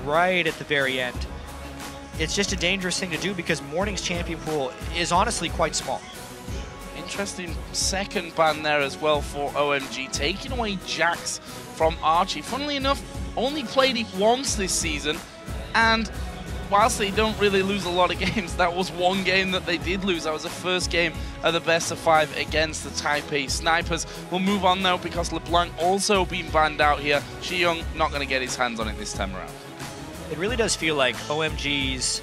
right at the very end. It's just a dangerous thing to do because Morning's champion pool is honestly quite small. Interesting second ban there as well for OMG, taking away Jax from Achie. Funnily enough, only played it once this season, and whilst they don't really lose a lot of games, that was one game that they did lose. That was the first game of the best of 5 against the Taipei Snipers. We'll move on now because LeBlanc also being banned out here. Xiyang not going to get his hands on it this time around. It really does feel like OMG's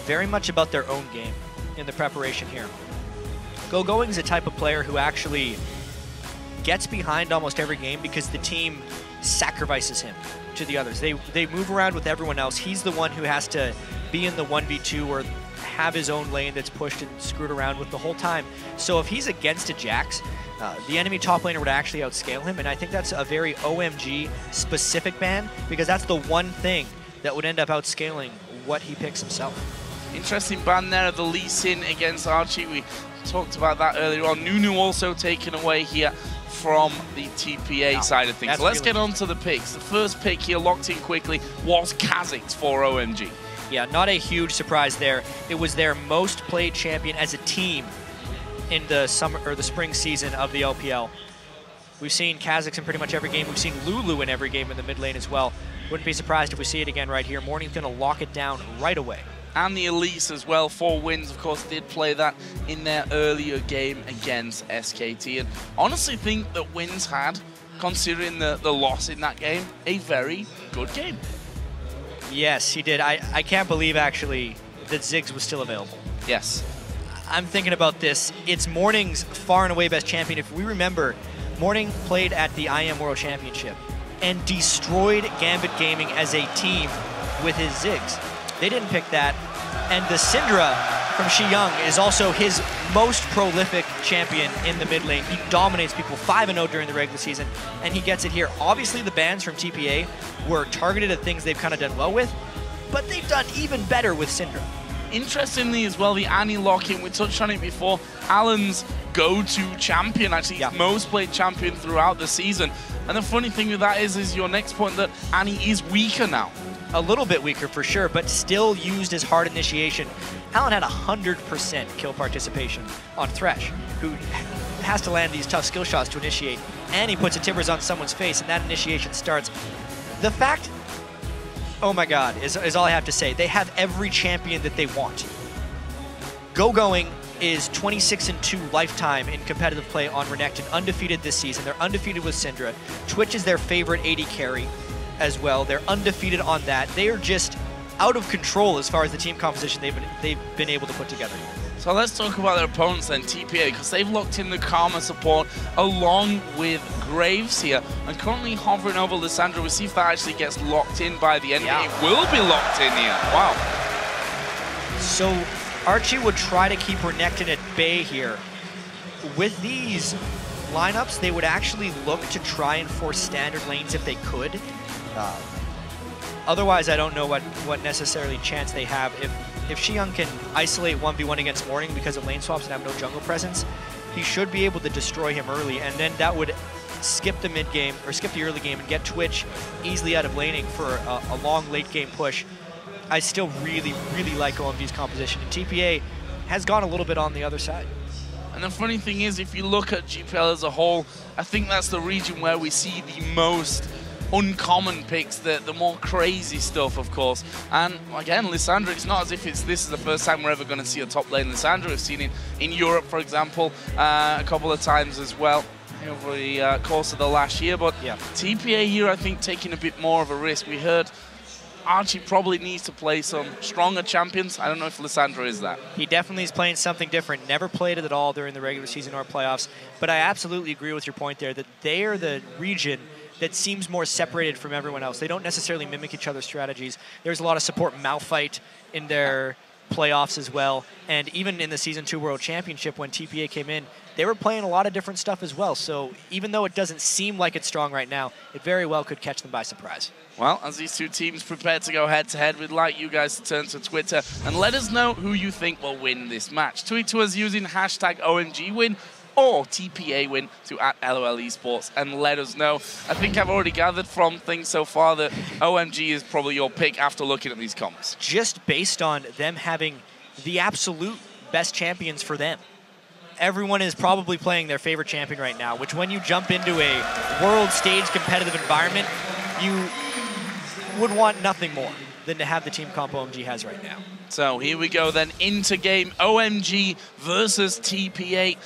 very much about their own game in the preparation here. Gogoing is a type of player who actually gets behind almost every game because the team sacrifices him to the others. They move around with everyone else. He's the one who has to be in the 1v2 or have his own lane that's pushed and screwed around with the whole time. So if he's against a Jax, the enemy top laner would actually outscale him, and I think that's a very OMG specific ban because that's the one thing that would end up outscaling what he picks himself. Interesting ban there of the Lee Sin against Achie. We talked about that earlier on. Nunu also taken away here from the TPA side of things. So let's get on to the picks. The first pick here, locked in quickly, was Kha'Zix for OMG. Yeah, not a huge surprise there. It was their most played champion as a team in the summer or the spring season of the LPL. We've seen Kha'Zix in pretty much every game. We've seen Lulu in every game in the mid lane as well. Wouldn't be surprised if we see it again right here. Morning's going to lock it down right away. And the Elise as well, 4 wins, of course, did play that in their earlier game against SKT. And honestly think that Wins had, considering the loss in that game, a very good game. Yes, he did. I can't believe, actually, that Ziggs was still available. Yes. I'm thinking about this. It's Morning's far and away best champion. If we remember, Morning played at the IM World Championship and destroyed Gambit Gaming as a team with his Ziggs. They didn't pick that. And the Syndra from xiyang is also his most prolific champion in the mid lane. He dominates people 5-0 during the regular season, and he gets it here. Obviously, the bans from TPA were targeted at things they've kind of done well with, but they've done even better with Syndra. Interestingly as well, the Annie lock-in, we touched on it before, Alan's go-to champion, actually, most played champion throughout the season. And the funny thing with that is your next point, that Annie is weaker now. A little bit weaker for sure, but still used as hard initiation. Alan had 100% kill participation on Thresh, who has to land these tough skill shots to initiate, and he puts a Timbers on someone's face, and that initiation starts. The fact, oh my god, is all I have to say. They have every champion that they want. Gogoing is 26-2 lifetime in competitive play on Renekton, undefeated this season. They're undefeated with Syndra. Twitch is their favorite AD carry as well. They're undefeated on that. They are just out of control as far as the team composition they've been able to put together. So let's talk about their opponents then, TPA, because they've locked in the Karma support along with Graves here, and currently hovering over Lissandra. We'll see if that actually gets locked in by the end. Yeah. It will be locked in here. Wow. So Achie would try to keep Renekton at bay here. With these lineups, they would actually look to try and force standard lanes if they could. Otherwise, I don't know what necessarily chance they have. If xiyang can isolate 1v1 against Morning because of lane swaps and have no jungle presence, he should be able to destroy him early, and then that would skip the mid game or skip the early game and get Twitch easily out of laning for a long late game push. I still really, really like OMG's composition, and TPA has gone a little bit on the other side. And the funny thing is, if you look at GPL as a whole, I think that's the region where we see the most uncommon picks, the more crazy stuff, of course. And again, Lissandra, it's not as if this is the first time we're ever going to see a top lane Lissandra. We've seen it in Europe, for example, a couple of times as well over the course of the last year. But TPA here, I think, taking a bit more of a risk. We heard Achie probably needs to play some stronger champions. I don't know if Lissandra is that. He definitely is playing something different. Never played it at all during the regular season or playoffs. But I absolutely agree with your point there that they are the region that seems more separated from everyone else. They don't necessarily mimic each other's strategies. There's a lot of support Malphite in their playoffs as well. And even in the Season 2 World Championship when TPA came in, they were playing a lot of different stuff as well. So even though it doesn't seem like it's strong right now, it very well could catch them by surprise. Well, as these two teams prepare to go head-to-head, we'd like you guys to turn to Twitter and let us know who you think will win this match. Tweet to us using hashtag OMGWin, or TPA win to @LOL Esports and let us know. I think I've already gathered from things so far that OMG is probably your pick after looking at these comps. Just based on them having the absolute best champions for them. Everyone is probably playing their favorite champion right now, which when you jump into a world stage competitive environment, you would want nothing more than to have the team comp OMG has right now. So here we go then into game OMG versus TPA.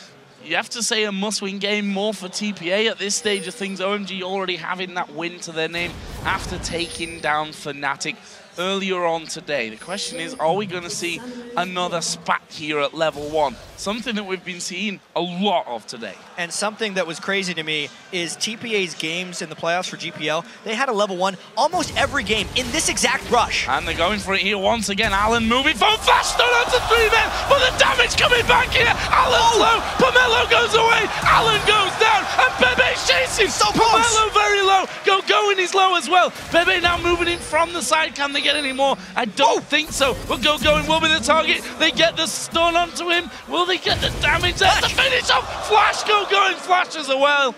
You have to say a must-win game more for TPA at this stage of things. OMG already having that win to their name after taking down Fnatic earlier on today. The question is, are we going to see another spat here at level 1? Something that we've been seeing a lot of today. And something that was crazy to me is TPA's games in the playoffs for GPL, they had a level 1 almost every game in this exact rush. And they're going for it here once again. Allen moving from flash stun onto 3 men, but the damage coming back here. Allen's low, Pomelo goes away, Allen goes down, and Bebe's chasing. So close. Pomelo very low, Gogoing is low as well. Bebe now moving in from the side. Can they get any more? I don't think so, but Gogoing will be the target. They get the stun onto him. Will they get the damage there to finish off? Flash Gogoing flashes as well.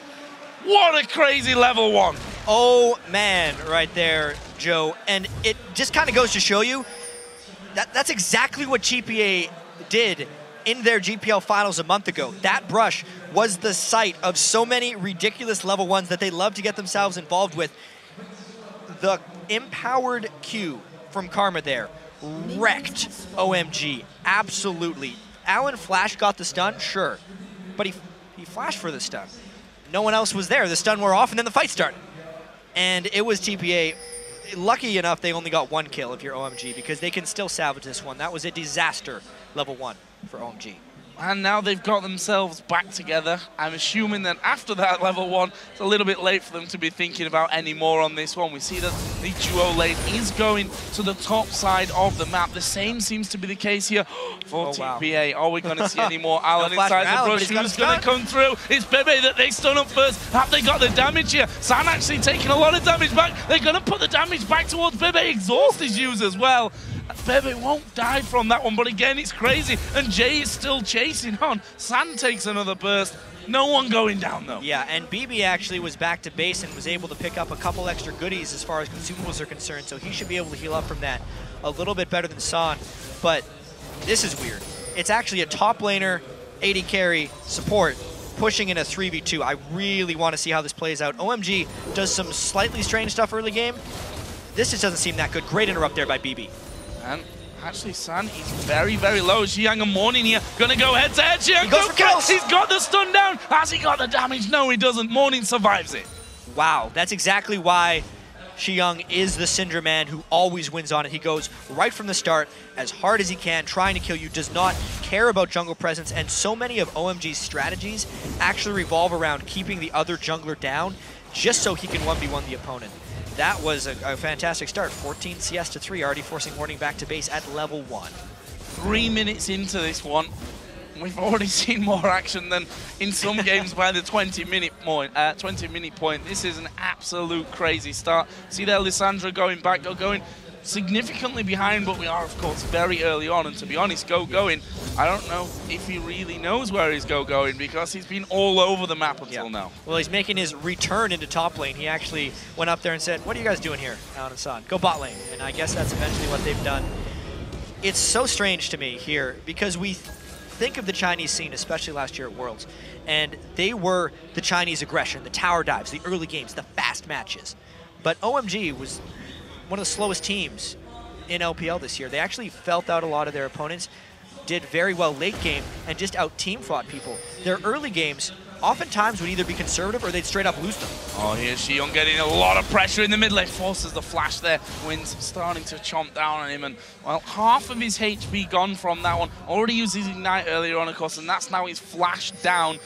What a crazy level 1. Oh man, right there, Joe. And it just kind of goes to show you that that's exactly what TPA did in their GPL finals a month ago. That brush was the site of so many ridiculous level 1s that they love to get themselves involved with. The empowered Q from Karma there wrecked OMG, absolutely. Allen Flash got the stun, sure, but he flashed for the stun. No one else was there. The stun wore off, and then the fight started. And it was TPA. Lucky enough, they only got 1 kill if you're OMG, because they can still salvage this one. That was a disaster level 1 for OMG. And now they've got themselves back together. I'm assuming that after that level 1, it's a little bit late for them to be thinking about any more on this one. We see that the duo lane is going to the top side of the map. The same seems to be the case here for TPA. Are we going to see any more Allen inside the brush? Who's going to come through? It's Bebe that they stun up first. Have they got the damage here? San actually taking a lot of damage back. They're going to put the damage back towards Bebe. Exhaust is used as well. Bebe won't die from that one, but again, it's crazy. And Jay is still chasing on. San takes another burst. No one going down, though. Yeah, and BB actually was back to base and was able to pick up a couple extra goodies as far as consumables are concerned, so he should be able to heal up from that a little bit better than San. But this is weird. It's actually a top laner, AD carry, support, pushing in a 3v2. I really want to see how this plays out. OMG does some slightly strange stuff early game. This just doesn't seem that good. Great interrupt there by BB. And actually, San is very, very low. Xiyang and Morning here. Gonna go head to head. Xiyang he goes for kills. He's got the stun down. Has he got the damage? No, he doesn't. Morning survives it. Wow, that's exactly why Xiyang is the Syndra man who always wins on it. He goes right from the start, as hard as he can, trying to kill you, does not care about jungle presence, and so many of OMG's strategies actually revolve around keeping the other jungler down just so he can 1v1 the opponent. That was a fantastic start. 14 CS to 3, already forcing Morning back to base at level 1. 3 minutes into this one, we've already seen more action than in some games by the 20-minute point. This is an absolute crazy start. See there, Lissandra going back, going significantly behind, but we are, of course, very early on. And to be honest, Gogoing, I don't know if he really knows where he's Gogoing, because he's been all over the map until now. Well, he's making his return into top lane. He actually went up there and said, "What are you guys doing here, Allen and San? Go bot lane." And I guess that's eventually what they've done. It's so strange to me here, because we think of the Chinese scene, especially last year at Worlds, and they were the Chinese aggression, the tower dives, the early games, the fast matches. But OMG was one of the slowest teams in LPL this year. They actually felt out a lot of their opponents, did very well late game, and just out-team fought people. Their early games oftentimes would either be conservative or they'd straight up lose them. Oh, here's xiyang getting a lot of pressure in the mid lane, forces the flash there. Wind's starting to chomp down on him, and well, half of his HP gone from that one. Already used his Ignite earlier on, of course, and that's now his flash down.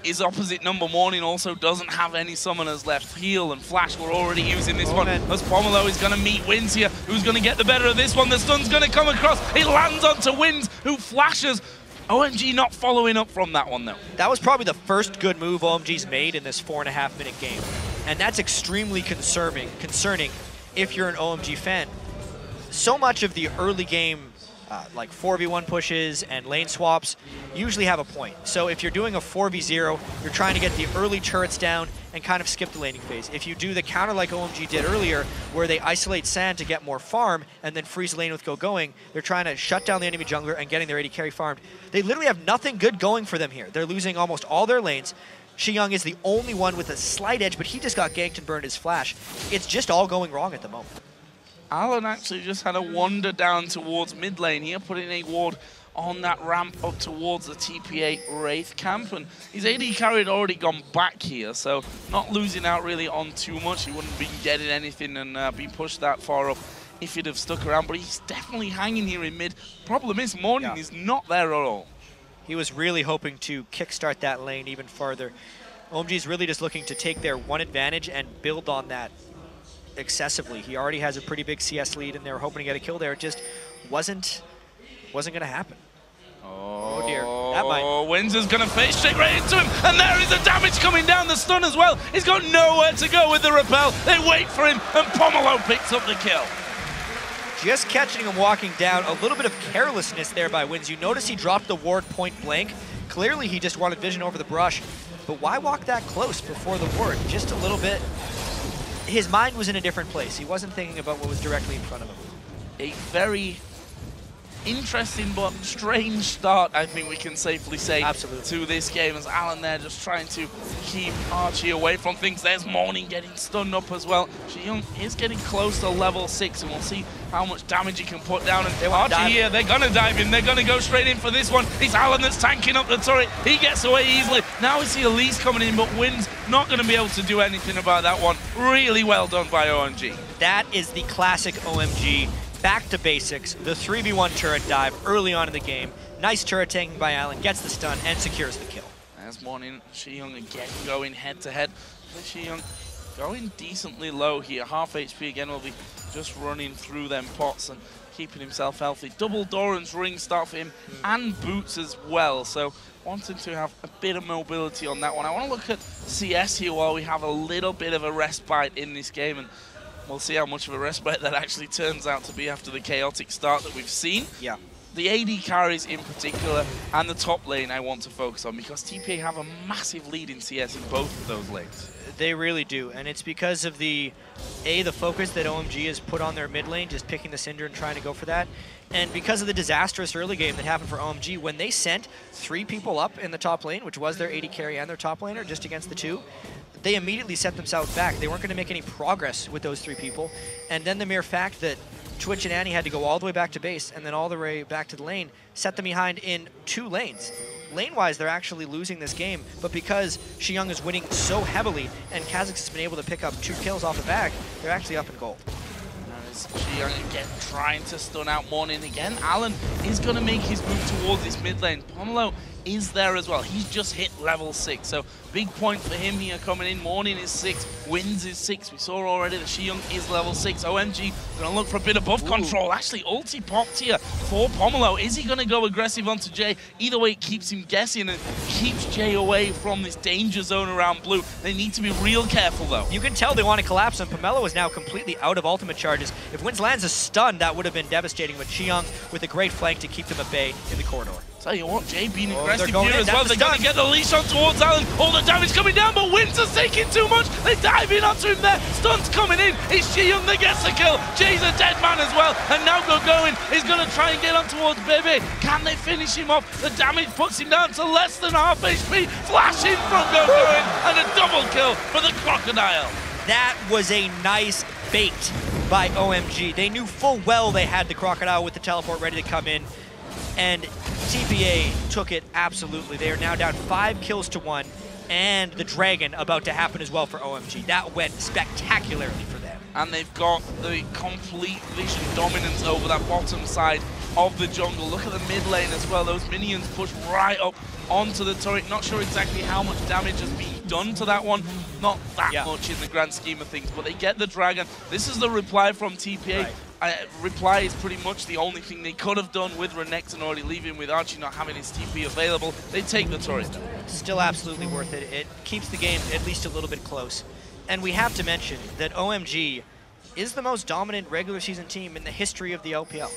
His opposite number, Morning, also doesn't have any summoners left. Heal and Flash were already using this one. As Pomelo is going to meet Wins here. Who's going to get the better of this one? The stun's going to come across. It lands onto Wins, who flashes. OMG not following up from that one, though. That was probably the first good move OMG's made in this 4.5-minute game. And that's extremely concerning if you're an OMG fan. So much of the early game like 4v1 pushes and lane swaps usually have a point. So if you're doing a 4v0, you're trying to get the early turrets down and kind of skip the laning phase. If you do the counter like OMG did earlier, where they isolate Sand to get more farm and then freeze the lane with Gogoing, they're trying to shut down the enemy jungler and getting their AD carry farmed. They literally have nothing good going for them here. They're losing almost all their lanes. Xiyang is the only one with a slight edge, but he just got ganked and burned his flash. It's just all going wrong at the moment. Alan actually just had a wander down towards mid lane here, putting a ward on that ramp up towards the TPA Wraith camp, and his AD carry had already gone back here, so not losing out really on too much. He wouldn't have been getting anything and been pushed that far up if he'd have stuck around, but he's definitely hanging here in mid. Problem is, Morning is not there at all. He was really hoping to kickstart that lane even farther. OMG is really just looking to take their one advantage and build on that excessively. He already has a pretty big CS lead, and they were hoping to get a kill there. It just wasn't going to happen. Oh dear, that might. Windsor's going to face straight right into him, and there is the damage coming down, the stun as well. He's got nowhere to go with the repel. They wait for him, and Pomelo picks up the kill. Just catching him walking down, a little bit of carelessness there by Wins. You notice he dropped the ward point blank. Clearly he just wanted vision over the brush, but why walk that close before the ward? Just a little bit. His mind was in a different place. He wasn't thinking about what was directly in front of him. A very interesting but strange start, I think we can safely say, to this game, as Alan there just trying to keep Achie away from things. There's Morning getting stunned up as well. xiyang is getting close to level 6, and we'll see how much damage he can put down. And Achie here, they're going to dive in. They're going to go straight in for this one. It's Alan that's tanking up the turret. He gets away easily. Now we see Elise coming in, but Wynn's not going to be able to do anything about that one. Really well done by OMG. That is the classic OMG. Back to basics, the 3v1 turret dive early on in the game. Nice turret tanking by Allen, gets the stun and secures the kill. There's Morning, xiyang again going head to head. xiyang going decently low here. Half HP again, will be just running through them pots and keeping himself healthy. Double Doran's ring start for him and boots as well. So wanting to have a bit of mobility on that one. I want to look at CS here while we have a little bit of a respite in this game, and we'll see how much of a respite that actually turns out to be after the chaotic start that we've seen. Yeah. The AD carries in particular and the top lane I want to focus on, because TPA have a massive lead in CS in both of those lanes. They really do, and it's because of the focus that OMG has put on their mid lane, just picking the Cinder and trying to go for that. And because of the disastrous early game that happened for OMG, when they sent 3 people up in the top lane, which was their AD carry and their top laner, just against the 2, they immediately set themselves back. They weren't going to make any progress with those 3 people. And then the mere fact that Twitch and Annie had to go all the way back to base and then all the way back to the lane set them behind in 2 lanes. Lane-wise, they're actually losing this game, but because xiyang is winning so heavily and Kha'Zix has been able to pick up 2 kills off the back, they're actually up in gold. xiyang again trying to stun out Morning again. Alan is going to make his move towards this mid lane. Pomelo is there as well. He's just hit level 6, so big point for him here coming in. Morning is 6, Wins is 6. We saw already that xiyang is level 6. OMG going to look for a bit of buff control. Actually, ulti popped here for Pomelo. Is he going to go aggressive onto Jay? Either way, it keeps him guessing and keeps Jay away from this danger zone around blue. They need to be real careful, though. You can tell they want to collapse him. Pomelo is now completely out of ultimate charges. If Wins lands a stun, that would have been devastating, but xiyang with a great flank to keep them at bay in the corridor. Tell you what, Jay being aggressive here in. as well. They're going to get the leash on towards Alan. All the damage coming down, but Windsor's taking too much. They dive in onto him there. Stun's coming in. It's xiyang that gets the kill. Jay's a dead man as well. And now Gogoing is going to try and get on towards Bebe. Can they finish him off? The damage puts him down to less than half HP. Flash in from Gogoing and a double kill for the Crocodile. That was a nice bait by OMG. They knew full well they had the Crocodile with the teleport ready to come in. And TPA took it absolutely. They are now down 5 kills to 1, and the Dragon about to happen as well for OMG. That went spectacularly for them. And they've got the complete vision dominance over that bottom side of the jungle. Look at the mid lane as well. Those minions push right up onto the turret. Not sure exactly how much damage has been done to that one. Not that much in the grand scheme of things, but they get the Dragon. This is the reply from TPA. Right. Reply is pretty much the only thing they could have done with Renekton already leaving, with Achie not having his TP available. They take the turret. Still absolutely worth it. It keeps the game at least a little bit close. And we have to mention that OMG is the most dominant regular season team in the history of the LPL.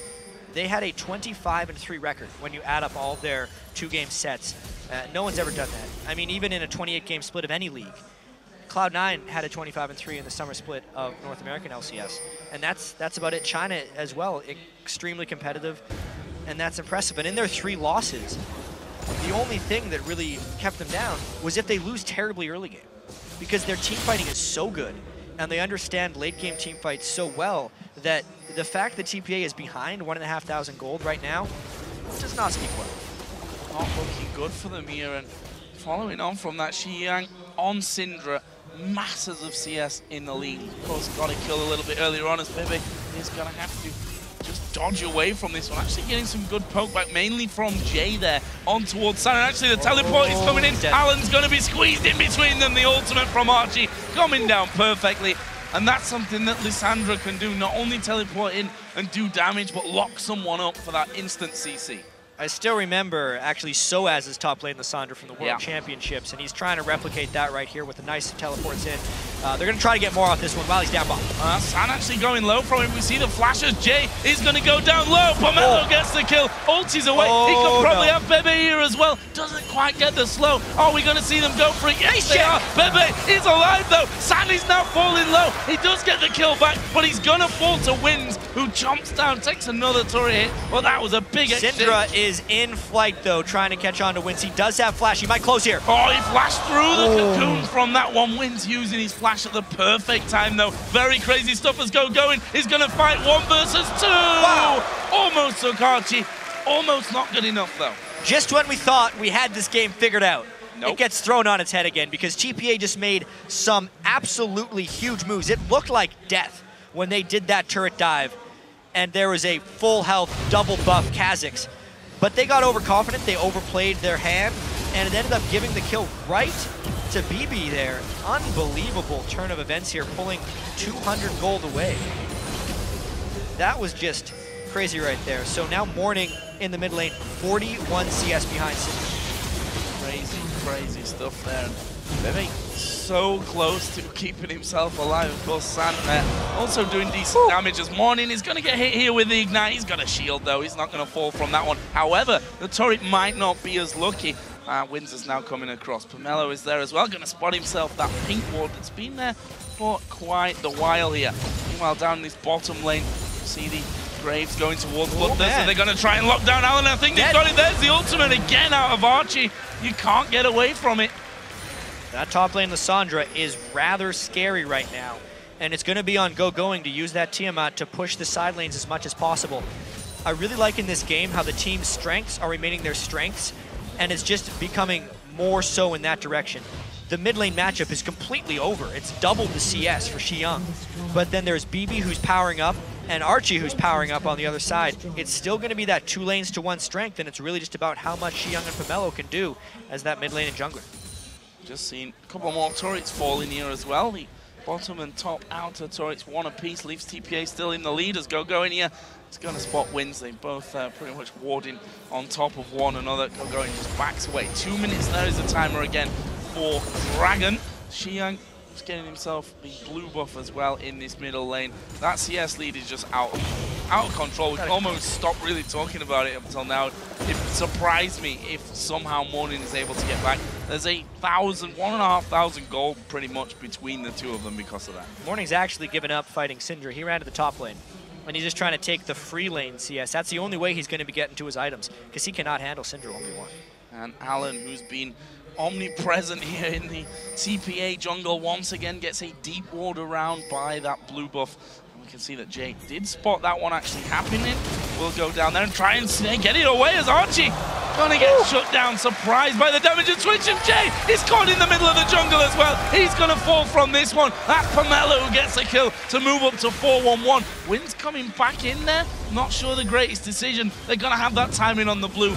they had a 25-3 record when you add up all their 2-game sets. No one's ever done that. I mean, even in a 28-game split of any league, Cloud9 had a 25-3 in the summer split of North American LCS, and that's about it. China as well, extremely competitive, and that's impressive. And in their 3 losses, the only thing that really kept them down was if they lose terribly early game, because their team fighting is so good, and they understand late game team fights so well that the fact that TPA is behind 1,500 gold right now does not speak well. Not looking good for them here, and following on from that, xiyang on Syndra, masses of CS in the lead. Of course, got a kill a little bit earlier on as Bebe is going to have to just dodge away from this one. Actually getting some good poke back, mainly from Jay there, on towards San. And actually the teleport is coming in. Alan's going to be squeezed in between them. The ultimate from Achie coming down perfectly. And that's something that Lissandra can do, not only teleport in and do damage, but lock someone up for that instant CC. I still remember, actually, Soaz's top lane Lissandra from the World Championships, and he's trying to replicate that right here with the nice teleports in. They're going to try to get more off this one while he's down bottom. San actually going low from him. We see the flashes. Jay is going to go down low. Pomelo gets the kill. Ulti's away. He could probably have Bebe here as well. Doesn't quite get the slow. Are we going to see them go for it? Yes, they are. Bebe is alive, though. San is now falling low. He does get the kill back, but he's going to fall to Wins, who jumps down, takes another turret hit. Well, that was a big exchange. Syndra is in flight, though, trying to catch on to Wins. He does have flash. He might close here. Oh, he flashed through the cocoon from that one. Wins using his flash at the perfect time, though. Very crazy stuff as Gogoing is going to fight 1 versus 2. Wow. Almost took Achie. Almost not good enough, though. Just when we thought we had this game figured out, it gets thrown on its head again because TPA just made some absolutely huge moves. It looked like death when they did that turret dive, and there was a full health, double buff Kha'Zix. But they got overconfident, they overplayed their hand, and it ended up giving the kill right to bebe there. Unbelievable turn of events here, pulling 200 gold away. That was just crazy right there. So now Morning in the mid lane, 41 CS behind Syndra. Crazy, crazy stuff there. Bebe so close to keeping himself alive. Of course, San also doing decent damage as Morning is going to get hit here with the Ignite. He's got a shield, though. He's not going to fall from that one. However, the turret might not be as lucky. Wins is now coming across. Pomelo is there as well, going to spot himself that pink ward that's been there for quite the while here. Meanwhile, down this bottom lane, see the Graves going towards Bloodthirst, so they're going to try and lock down Alan. I think they've got it. There's the ultimate again out of Achie. You can't get away from it. That top lane Lissandra is rather scary right now, and it's going to be on Gogoing to use that Tiamat to push the side lanes as much as possible. I really like in this game how the team's strengths are remaining their strengths, and it's just becoming more so in that direction. The mid lane matchup is completely over. It's doubled the CS for xiyang, but then there's bebe who's powering up, and Achie who's powering up on the other side. It's still going to be that 2 lanes to 1 strength, and it's really just about how much xiyang and Pomelo can do as that mid lane and jungler. Just seen a couple more turrets fall in here as well. The bottom and top outer turrets, 1 apiece, leaves TPA still in the lead as Gogoing here. It's going to spot Wins. They both pretty much warding on top of one another. Gogoing just backs away. 2 minutes there is the timer again for Dragon. xiyang is getting himself the blue buff as well in this middle lane. That CS lead is just out of control. We can almost stop really talking about it up until now. It surprised me if somehow Morning is able to get back. There's 1,500 gold pretty much between the two of them because of that. Morning's actually given up fighting Syndra. He ran to the top lane, and he's just trying to take the free lane CS. That's the only way he's going to be getting to his items, because he cannot handle Syndra 1v1. And Alan, who's been omnipresent here in the TPA jungle, once again gets a deep ward around by that blue buff. And we can see that Jay did spot that one actually happening. We'll go down there and try and get it away as Achie gonna get shut down, surprised by the damage and switch, and Jay is caught in the middle of the jungle as well. He's gonna fall from this one. That's Pomelo who gets a kill to move up to 4-1-1. Wins coming back in there. Not sure the greatest decision. They're gonna have that timing on the blue.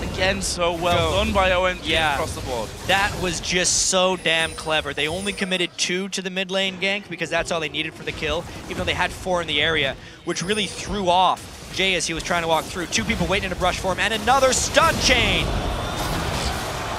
Again, so well done by OMG across the board. That was just so damn clever. They only committed 2 to the mid lane gank because that's all they needed for the kill, even though they had 4 in the area, which really threw off Jay as he was trying to walk through. 2 people waiting in a brush for him, and another stun chain.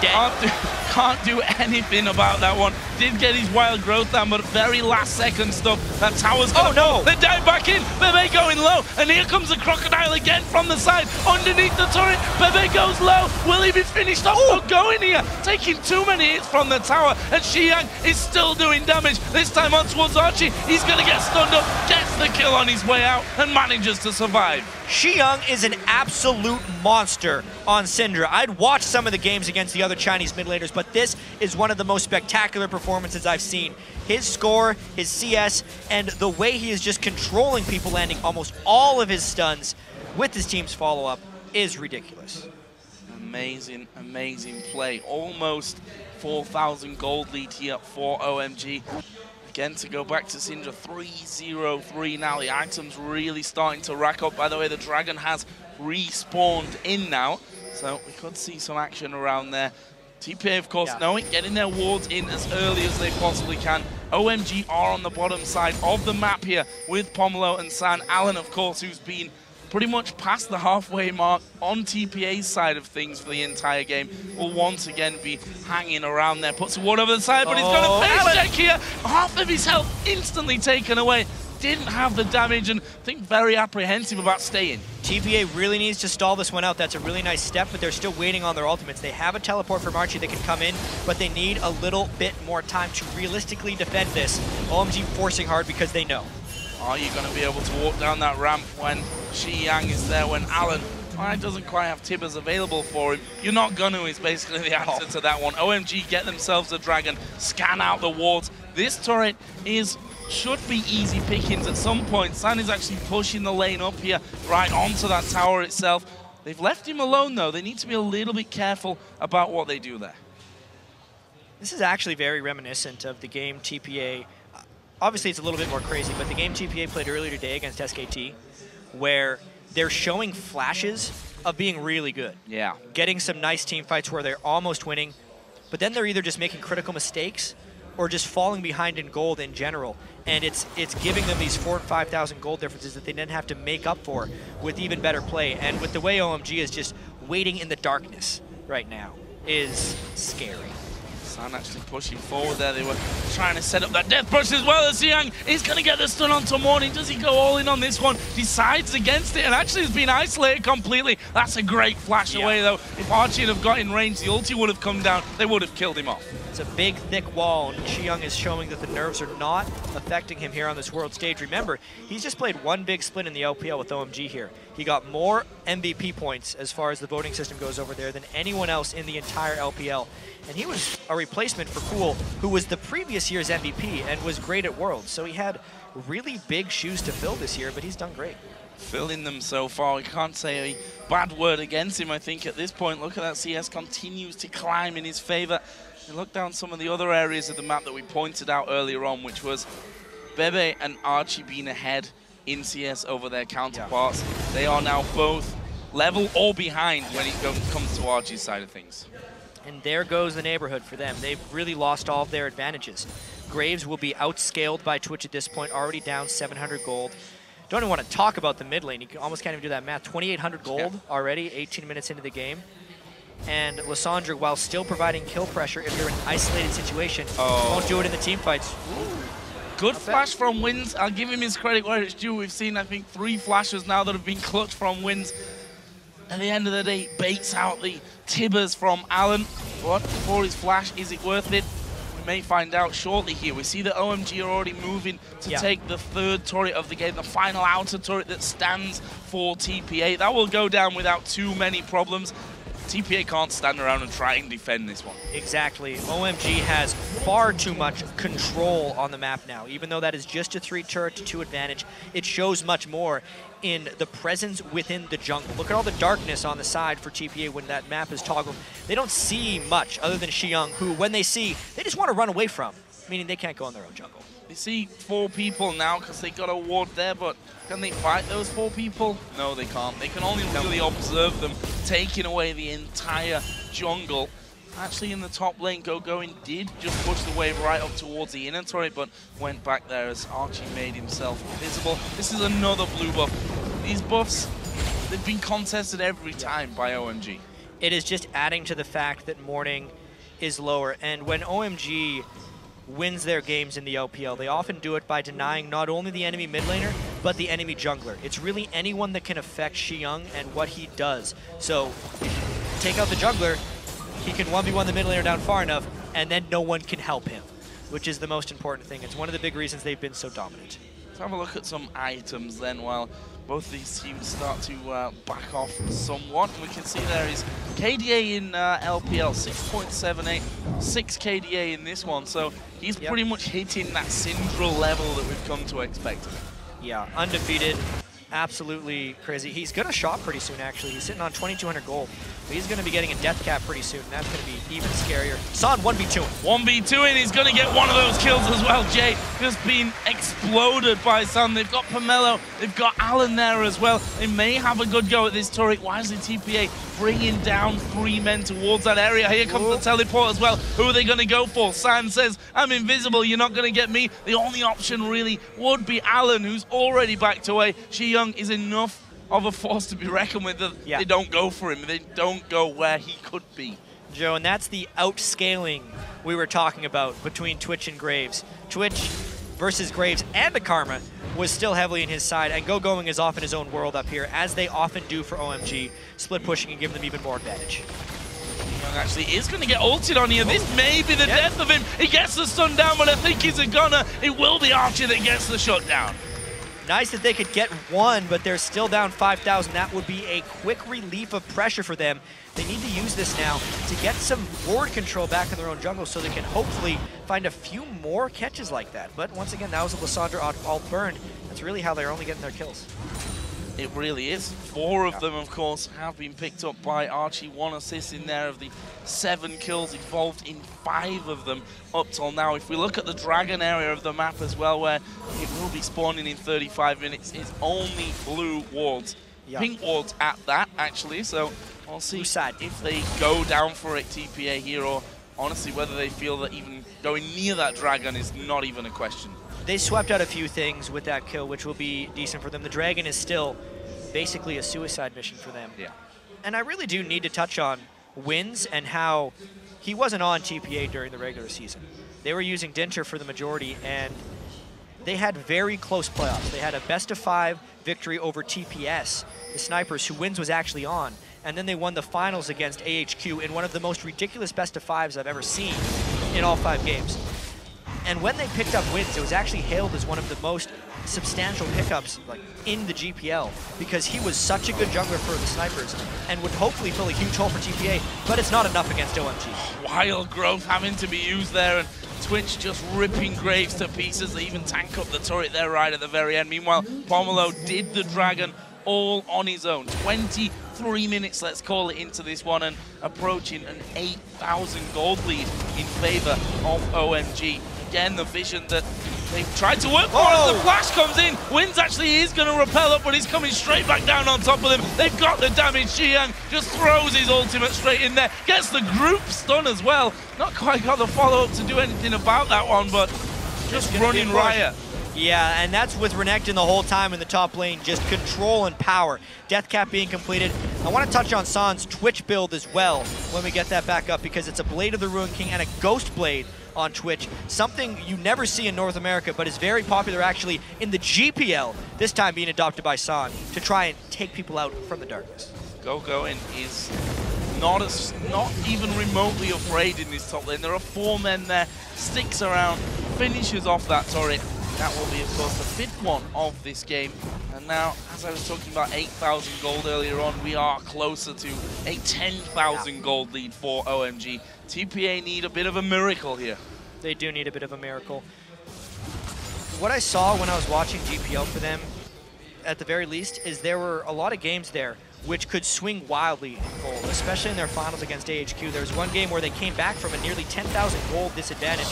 Can't do anything about that one. did get his wild growth down, but very last second stuff. That tower's gonna no! They dive back in. Bebe going low, and here comes the crocodile again from the side underneath the turret. Bebe goes low. Will he be finished off? Gogoing here, taking too many hits from the tower, and xiyang is still doing damage. This time on towards Achie. He's gonna get stunned up, gets the kill on his way out, and manages to survive. Xiyang is an absolute monster on Syndra. I'd watched some of the games against the other Chinese mid laners, but this is one of the most spectacular performances I've seen. His score, his CS, and the way he is just controlling people, landing almost all of his stuns with his team's follow-up is ridiculous. Amazing, amazing play. Almost 4,000 gold lead here for OMG. Again, to go back to Syndra, 3-0-3 now. The items really starting to rack up. By the way, the Dragon has respawned in now, so we could see some action around there. TPA, of course, knowing, getting their wards in as early as they possibly can. OMG are on the bottom side of the map here with Pomelo and San. Alan, of course, who's been pretty much past the halfway mark on TPA's side of things for the entire game, will once again be hanging around there. Puts a ward over the side, but he's got a face check here. Half of his health instantly taken away. Didn't have the damage, and I think very apprehensive about staying. TPA really needs to stall this one out. That's a really nice step, but they're still waiting on their ultimates. They have a teleport from Achie that can come in, but they need a little bit more time to realistically defend this. OMG forcing hard because they know. Are you going to be able to walk down that ramp when xiyang is there, when Alan doesn't quite have Tibbers available for him? You're not going to is basically the answer to that one. OMG get themselves a Dragon, scan out the wards. This turret should be easy pickings at some point. San is actually pushing the lane up here, right onto that tower itself. They've left him alone though. They need to be a little bit careful about what they do there. This is actually very reminiscent of the game TPA. Obviously it's a little bit more crazy, but the game TPA played earlier today against SKT, where they're showing flashes of being really good. Yeah. Getting some nice team fights where they're almost winning, but then they're either just making critical mistakes or just falling behind in gold in general. And it's giving them these 4,000 and 5,000 gold differences that they then have to make up for with even better play. And with the way OMG is just waiting in the darkness right now is scary. San actually pushing forward there. They were trying to set up that death push as well as xiyang. He's going to get the stun onto Morning. Does he go all in on this one? Decides against it and actually has been isolated completely. That's a great flash away though. If Achie had got in range, the ulti would have come down. They would have killed him off. It's a big, thick wall, and xiyang is showing that the nerves are not affecting him here on this world stage. Remember, he's just played one big split in the LPL with OMG here. He got more MVP points as far as the voting system goes over there than anyone else in the entire LPL. And he was a replacement for Cool, who was the previous year's MVP and was great at Worlds. So he had really big shoes to fill this year, but he's done great. Filling them so far. We can't say a bad word against him, I think, at this point. Look at that, CS continues to climb in his favor. And look down some of the other areas of the map that we pointed out earlier on, which was Bebe and Achie being ahead in CS over their counterparts. They are now both level or behind when it comes to Archie's side of things. And there goes the neighborhood for them. They've really lost all of their advantages. Graves will be outscaled by Twitch at this point, already down 700 gold. Don't even want to talk about the mid lane. You almost can't even do that math. 2,800 gold already, 18 minutes into the game. And Lissandra, while still providing kill pressure if they're in an isolated situation, won't do it in the team fights. Good flash from Wins. I'll give him his credit where it's due. We've seen, I think, 3 flashes now that have been clutched from Wins. At the end of the day, baits out the Tibbers from Alan. But for his flash, is it worth it? We may find out shortly here. We see that OMG are already moving to take the 3rd turret of the game, the final outer turret that stands for TPA. That will go down without too many problems. TPA can't stand around and try and defend this one. Exactly. OMG has far too much control on the map now. Even though that is just a 3 turret to 2 advantage, it shows much more in the presence within the jungle. Look at all the darkness on the side for TPA when that map is toggled. They don't see much other than xiyang, who, when they see, they just want to run away from, meaning they can't go in their own jungle. They see 4 people now because they got a ward there, but can they fight those 4 people? No, they can't. They can only really observe them, taking away the entire jungle. Actually, in the top lane, Gogoing did just push the wave right up towards the inner turret, but went back there as Achie made himself visible. This is another blue buff. These buffs, they've been contested every time by OMG. It is just adding to the fact that Morning is lower, and when OMG wins their games in the LPL. They often do it by denying not only the enemy mid laner, but the enemy jungler. It's really anyone that can affect xiyang and what he does. So if you take out the jungler, he can 1v1 the mid laner down far enough, and then no one can help him, which is the most important thing. It's one of the big reasons they've been so dominant. Let's have a look at some items then while both these teams start to back off somewhat. We can see there is KDA in LPL, 6.78, 6 KDA in this one. So he's pretty much hitting that Syndral level that we've come to expect. Yeah, undefeated. Absolutely crazy. He's going to shop pretty soon, actually. He's sitting on 2,200 gold. But he's going to be getting a death cap pretty soon, and that's going to be even scarier. San 1v2. 1v2 and he's going to get one of those kills as well. Jay just been exploded by San. They've got Pomelo, they've got Alan there as well. They may have a good go at this turret. Why is the TPA bringing down 3 men towards that area? Here comes the teleport as well. Who are they going to go for? San says, I'm invisible, you're not going to get me. The only option really would be Alan, who's already backed away. xiyang is enough of a force to be reckoned with that they don't go for him. They don't go where he could be. Joe, and that's the outscaling we were talking about between Twitch and Graves. Twitch versus Graves and the Karma was still heavily in his side, and Gogoing is off in his own world up here, as they often do for OMG, split pushing and giving them even more advantage. Young actually is going to get ulted on here. This may be the death of him. He gets the stun down, but I think he's a gunner. It will be Achie that gets the shutdown. Nice that they could get one, but they're still down 5,000. That would be a quick relief of pressure for them. They need to use this now to get some board control back in their own jungle so they can hopefully find a few more catches like that. But once again, that was a Lissandra alt burn. That's really how they're only getting their kills. It really is. 4 of them, of course, have been picked up by Achie. 1 assist in there of the 7 kills involved in 5 of them up till now. If we look at the dragon area of the map as well, where it will be spawning in 35 minutes, it's only blue wards. Pink wards at that, actually, so we'll see if they go down for it, TPA here, or honestly whether they feel that even going near that dragon is not even a question. They swept out a few things with that kill, which will be decent for them. The dragon is still basically a suicide mission for them. Yeah. And I really do need to touch on Wins and how he wasn't on TPA during the regular season. They were using Dinter for the majority, and they had very close playoffs. They had a best-of-5 victory over TPS, the snipers, who Wins was actually on. And then they won the finals against AHQ in one of the most ridiculous best-of-5s I've ever seen in all 5 games. And when they picked up Wins, it was actually hailed as one of the most substantial pickups in the GPL, because he was such a good jungler for the snipers and would hopefully fill a huge hole for TPA, but it's not enough against OMG. Wild growth having to be used there, and Twitch just ripping Graves to pieces. They even tank up the turret there right at the very end. Meanwhile, Pomelo did the dragon all on his own. 23 minutes, let's call it, into this one, and approaching an 8,000 gold lead in favor of OMG. Again, the vision that they've tried to work for as the flash comes in. Wins actually is going to repel up, but he's coming straight back down on top of them. They've got the damage. xiyang just throws his ultimate straight in there. Gets the group stun as well. Not quite got the follow-up to do anything about that one, but just running riot. Yeah, and that's with Renekton the whole time in the top lane, just control and power. Death cap being completed. I want to touch on San's Twitch build as well when we get that back up, because it's a Blade of the Ruined King and a Ghost Blade on Twitch. Something you never see in North America, but is very popular actually in the GPL, this time being adopted by San to try and take people out from the darkness. Gogoing is not even remotely afraid in this top lane. There are 4 men there, sticks around, finishes off that turret. That will be, of course, the 5th one of this game. And now, as I was talking about 8,000 gold earlier on, we are closer to a 10,000 gold lead for OMG. TPA need a bit of a miracle here. They do need a bit of a miracle. What I saw when I was watching GPL for them, at the very least, is there were a lot of games there which could swing wildly in gold, especially in their finals against AHQ. There was one game where they came back from a nearly 10,000 gold disadvantage.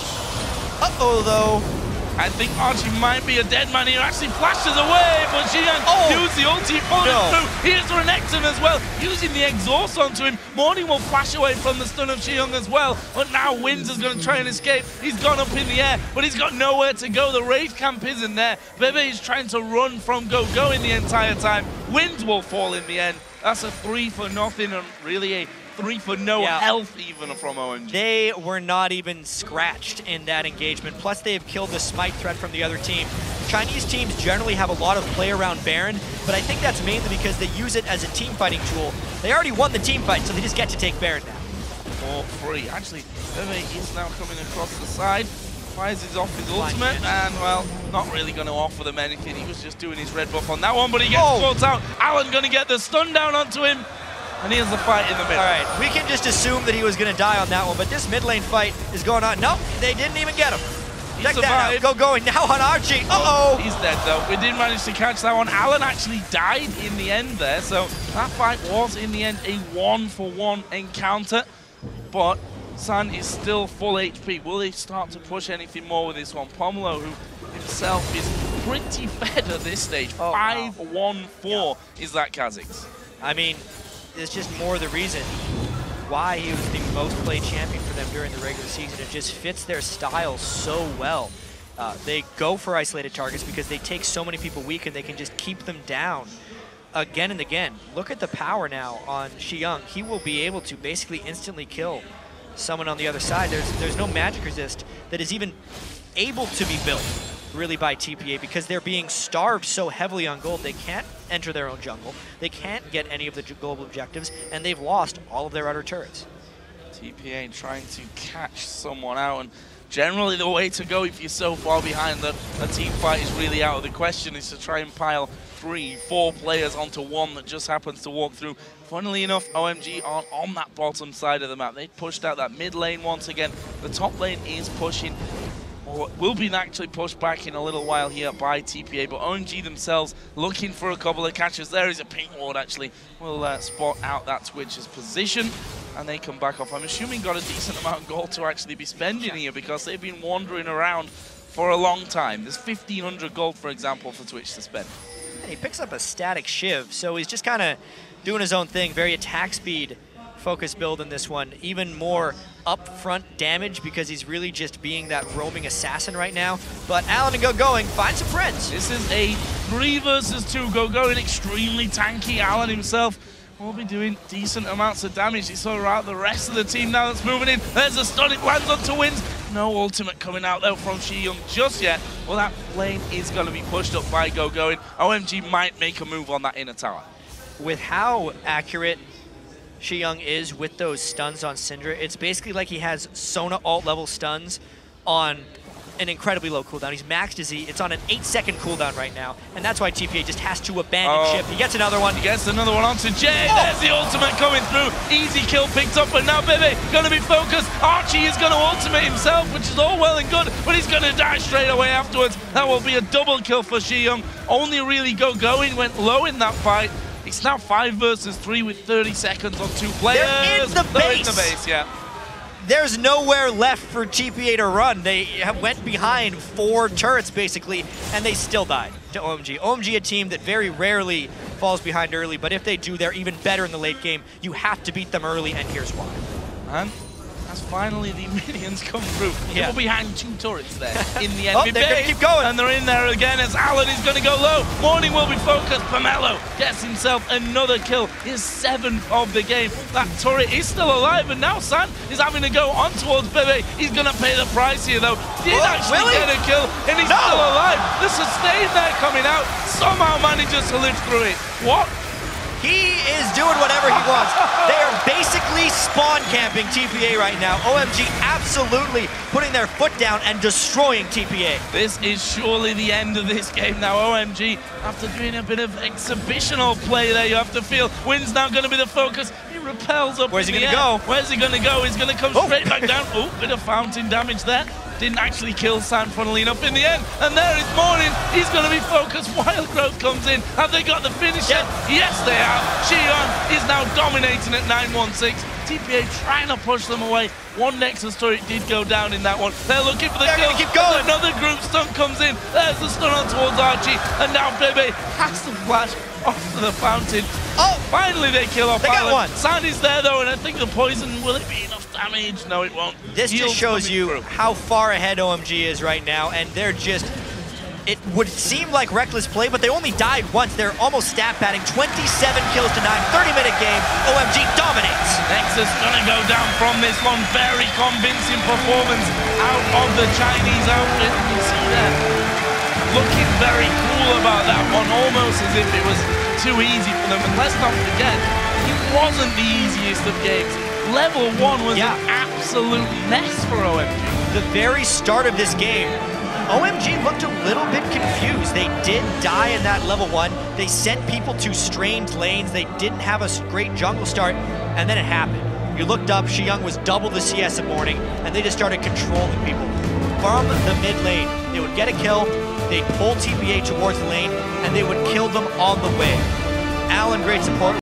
Uh-oh, though. I think Achie might be a dead man here. Actually flashes away, but xiyang used the ulti, followed through. Here's Renekton as well, using the exhaust onto him. Morning will flash away from the stun of xiyang as well, but now Wins is going to try and escape. He's gone up in the air, but he's got nowhere to go. The Wraith camp isn't there. Bebe is trying to run from Gogoing the entire time. Wins will fall in the end. That's a 3-0, and really a 3 for no health even from OMG. They were not even scratched in that engagement. Plus, they have killed the smite threat from the other team. Chinese teams generally have a lot of play around Baron, but I think that's mainly because they use it as a team fighting tool. They already won the team fight, so they just get to take Baron now. For free. Actually, bebe is now coming across the side. Fires his off his ultimate, and well, not really going to offer them anything. He was just doing his red buff on that one, but he gets caught out. Alan going to get the stun down onto him, and here's the fight in the middle. All right, we can just assume that he was going to die on that one, but this mid lane fight is going on. Nope, they didn't even get him. Check that out. Going now on Achie. Uh-oh. He's dead, though. We did manage to catch that one. Alan actually died in the end there, so that fight was, in the end, a 1-for-1 encounter, but San is still full HP. Will they start to push anything more with this one? Pomelo, who himself is pretty fed at this stage. 5-1-4 is that Kha'Zix. I mean, it's just more the reason why he was the most played champion for them during the regular season. It just fits their style so well. They go for isolated targets because they take so many people weak and they can just keep them down again and again. Look at the power now on Xiyang. He will be able to basically instantly kill someone on the other side. There's no magic resist that is even able to be built really by TPA because they're being starved so heavily on gold. They can't enter their own jungle. They can't get any of the global objectives, and they've lost all of their outer turrets. TPA trying to catch someone out, and generally the way to go if you're so far behind that a team fight is really out of the question is to try and pile 3-4 players onto one that just happens to walk through. Funnily enough, OMG aren't on that bottom side of the map. They pushed out that mid lane once again. The top lane is pushing, or will be actually pushed back in a little while here by TPA, but OMG themselves looking for a couple of catches. There is a pink ward actually. Will spot out that Twitch's position, and they come back off. I'm assuming got a decent amount of gold to actually be spending here because they've been wandering around for a long time. There's 1,500 gold, for example, for Twitch to spend. And he picks up a static Shiv, so he's just kind of doing his own thing. Very attack speed focus build in this one. Even more upfront damage because he's really just being that roaming assassin right now. But Alan and Gogoing find some friends. This is a 3 versus 2. Gogoing extremely tanky. Alan himself will be doing decent amounts of damage. He saw out the rest of the team now that's moving in. There's a stun, it lands onto Wins. No ultimate coming out though from xiyang just yet. Well, that lane is going to be pushed up by Gogoing. OMG might make a move on that inner tower. With how accurate xiyang is with those stuns on Syndra, it's basically like he has Sona alt level stuns on an incredibly low cooldown. He's maxed his E. It's on an 8-second cooldown right now, and that's why TPA just has to abandon ship. He gets another one. He gets another one onto Jay. There's the ultimate coming through. Easy kill picked up, but now bebe going to be focused. Achie is going to ultimate himself, which is all well and good, but he's going to die straight away afterwards. That will be a double kill for xiyang. Only really Gogoing went low in that fight. It's now 5 versus 3 with 30 seconds on 2 players. They're in the base. They're in the base, yeah. There's nowhere left for TPA to run. They went behind 4 turrets, basically, and they still died to OMG. OMG, a team that very rarely falls behind early, but if they do, they're even better in the late game. You have to beat them early, and here's why. And as finally the minions come through, they will behind 2 turrets there in the enemy they're gonna keep going. And they're in there again as Alan is going to go low. Morning will be focused. Pomelo gets himself another kill, his 7th of the game. That turret is still alive, and now San is having to go on towards bebe. He's going to pay the price here though. Did actually get a kill, and he's still alive. The sustain there coming out somehow manages to live through it. What? He is doing whatever he wants. They are basically spawn camping TPA right now. OMG absolutely putting their foot down and destroying TPA. This is surely the end of this game now. OMG, after doing a bit of exhibitional play there, you have to feel Win's now going to be the focus. He repels up. Where's he going to go? Where's he going to go? He's going to come straight back down. Oh, bit of fountain damage there. Didn't actually kill San, funnily enough, in the end. And there is Morning. He's going to be focused. Wild Growth comes in. Have they got the finish yet? Yes, they have. xiyang is now dominating at 9-1-6. TPA trying to push them away. 1 Nexus turret did go down in that one. They're looking for the kill. Keep going. Another group stun comes in. There's the stun on towards Achie. And now bebe has to flash off to the fountain. Oh! Finally they kill off They got one. San is there though, and I think the poison, will it be enough damage? No, it won't. This just shows you how far ahead OMG is right now, and they're just it would seem like reckless play, but they only died once. They're almost stat padding. 27 kills to 9, 30-minute game. OMG dominates. Nexus gonna go down from this one. Very convincing performance out of the Chinese outfit. You see that looking very cool about that one, almost as if it was too easy for them. And let's not forget, it wasn't the easiest of games. Level 1 was an absolute mess for OMG. The very start of this game, OMG looked a little bit confused. They did die in that level 1. They sent people to strange lanes. They didn't have a great jungle start, and then it happened. You looked up, xiyang was double the CS of morning, and they just started controlling people. From the mid lane, they would get a kill, they'd pull TPA towards the lane, and they would kill them on the way. Alan, great support.